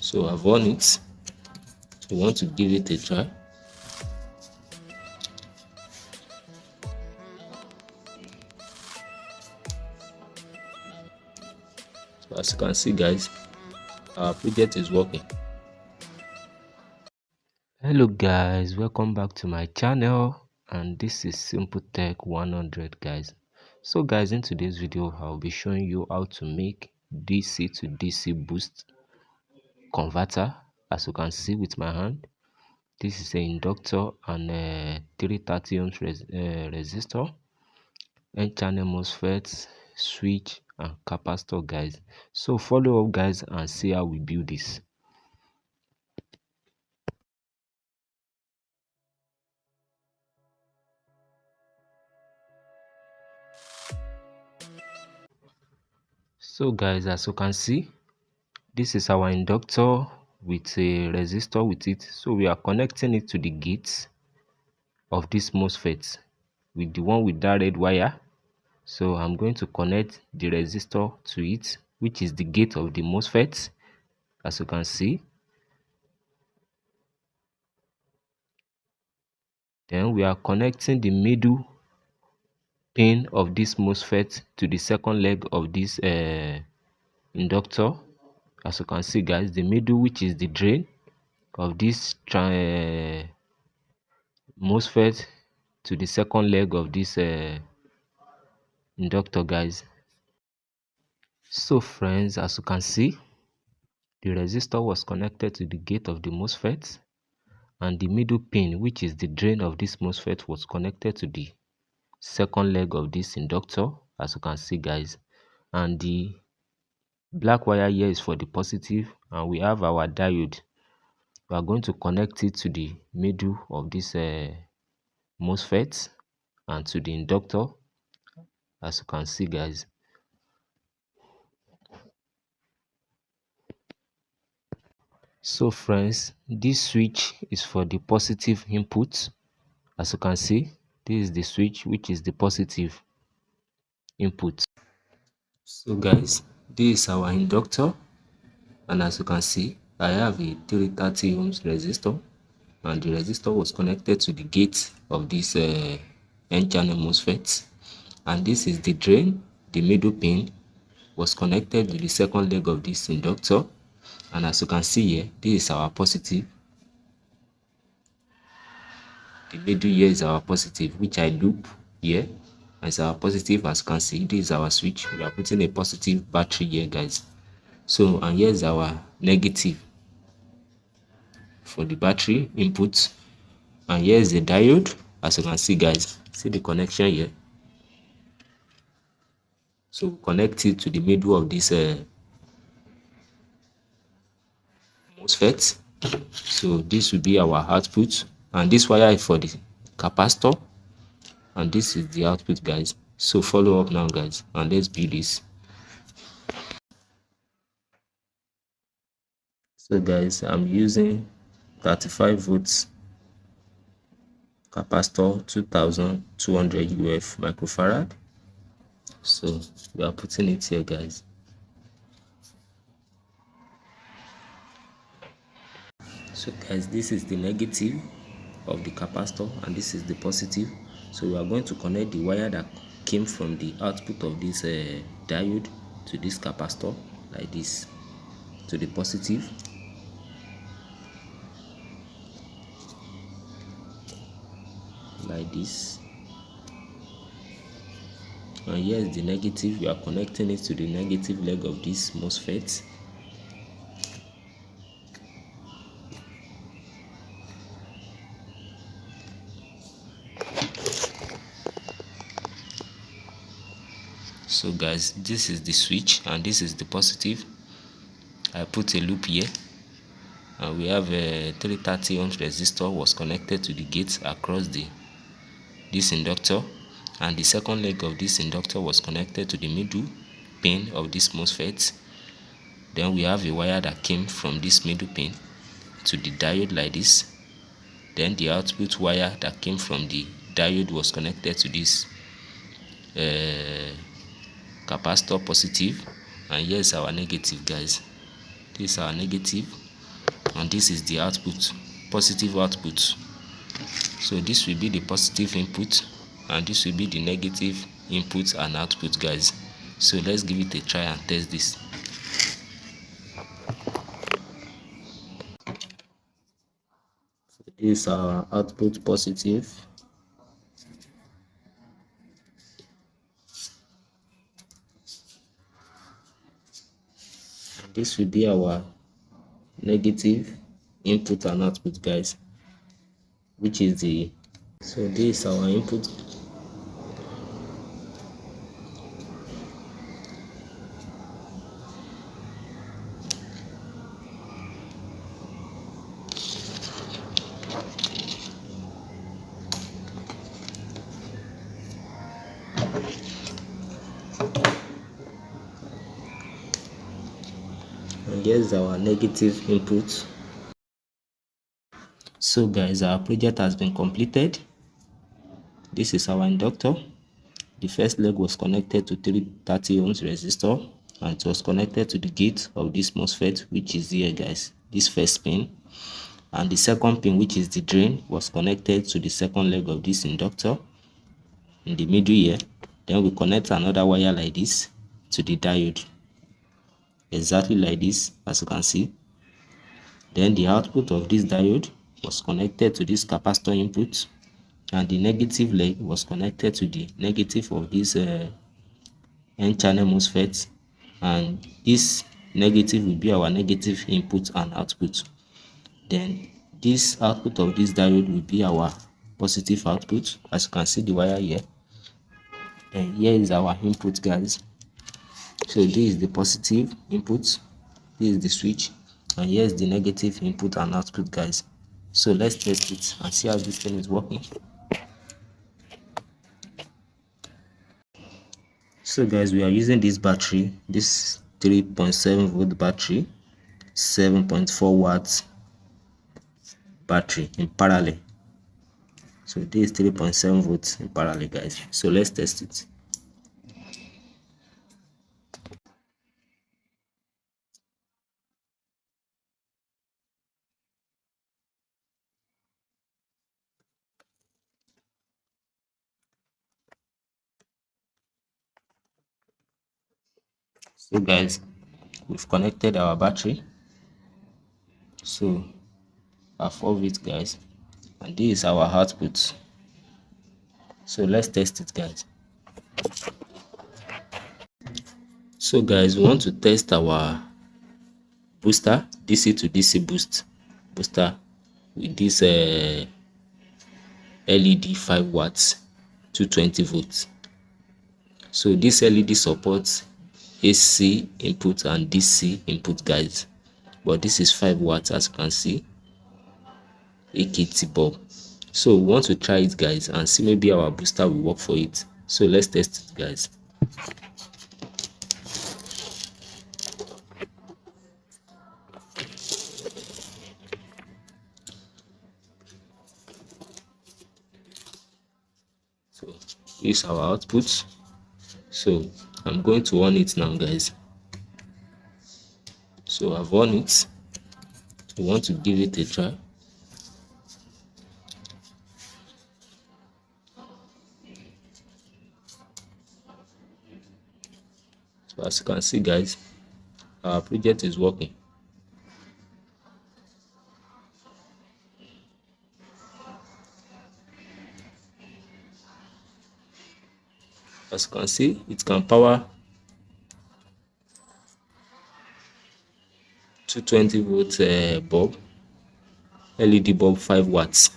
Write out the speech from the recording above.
So I've on it. So we want to give it a try. So as you can see, guys, our project is working. Hello guys, welcome back to my channel, and this is Simple Tech 100 guys. So guys, in today's video I'll be showing you how to make DC to DC boost converter. As you can see with my hand, this is an inductor and a 330 ohms resistor, n-channel Mosfet, switch and capacitor guys. So follow up guys and see how we build this. So guys, as you can see, this is our inductor with a resistor with it. So we are connecting it to the gate of this Mosfet with the one with that red wire. So I'm going to connect the resistor to it, which is the gate of the Mosfet, as you can see. Then we are connecting the middle pin of this Mosfet to the second leg of this inductor. As you can see guys, the middle, which is the drain of this Mosfet, to the second leg of this inductor guys. So friends, as you can see, the resistor was connected to the gate of the Mosfet, and the middle pin, which is the drain of this Mosfet, was connected to the second leg of this inductor, as you can see guys. And the black wire here is for the positive, and we have our diode. We are going to connect it to the middle of this Mosfet and to the inductor, as you can see guys. So friends, this switch is for the positive input. As you can see, this is the switch, which is the positive input. So guys, this is our inductor, and as you can see, I have a 330 ohms resistor, and the resistor was connected to the gate of this n-channel Mosfet. And this is the drain. The middle pin was connected to the second leg of this inductor, and as you can see here, this is our positive. The middle here is our positive, which I loop here as our positive. As you can see, this is our switch. We are putting a positive battery here guys. So, and here is our negative for the battery input, and here is the diode. As you can see guys, see the connection here. So we connect it to the middle of this Mosfet. So this will be our output, and this wire is for the capacitor, and this is the output guys. So follow up now guys, and let's build this. So guys, I'm using 35 volts capacitor, 2200 UF microfarad. So we are putting it here guys. So guys, this is the negative of the capacitor, and this is the positive. So we are going to connect the wire that came from the output of this diode to this capacitor, like this, to the positive. Like this. And here is the negative. We are connecting it to the negative leg of this Mosfet. So guys, this is the switch, and this is the positive. I put a loop here, and we have a 330 ohms resistor was connected to the gate across this inductor, and the second leg of this inductor was connected to the middle pin of this Mosfet. Then we have a wire that came from this middle pin to the diode like this. Then the output wire that came from the diode was connected to this capacitor positive, and here's our negative guys. This is our negative, and this is the output, positive output. So this will be the positive input and this will be the negative input and output, guys. So let's give it a try and test this. This is our output positive. This will be our negative input and output, guys, which is the, so this is our input. And here's our negative input. So guys, our project has been completed. This is our inductor. The first leg was connected to 330 ohms resistor and it was connected to the gate of this Mosfet, which is here, guys, this first pin. And the second pin, which is the drain, was connected to the second leg of this inductor in the middle here. Then we connect another wire like this to the diode, exactly like this, as you can see. Then the output of this diode was connected to this capacitor input, and the negative leg was connected to the negative of this n-channel MOSFET, and this negative will be our negative input and output. Then this output of this diode will be our positive output, as you can see the wire here. And here is our input, guys. So this is the positive input, this is the switch, and here is the negative input and output, guys. So let's test it and see how this thing is working. So guys, we are using this battery, this 3.7 volt battery, 7.4 watts battery in parallel. So this is 3.7 volts in parallel, guys. So let's test it. So guys, we've connected our battery. So I've off it, guys, and this is our output. So let's test it, guys. So guys, we want to test our booster, DC to DC booster with this LED 5 watts 220 volts. So this LED supports AC input and DC input, guys, but this is 5 watts, as you can see, AKT bulb. So we want to try it, guys, and see maybe our booster will work for it. So let's test it, guys. So this is our output. So I'm going to on it now, guys. So I've on it. We want to give it a try. So as you can see, guys, our project is working. As you can see, it can power 220 volt bulb, LED bulb 5 watts.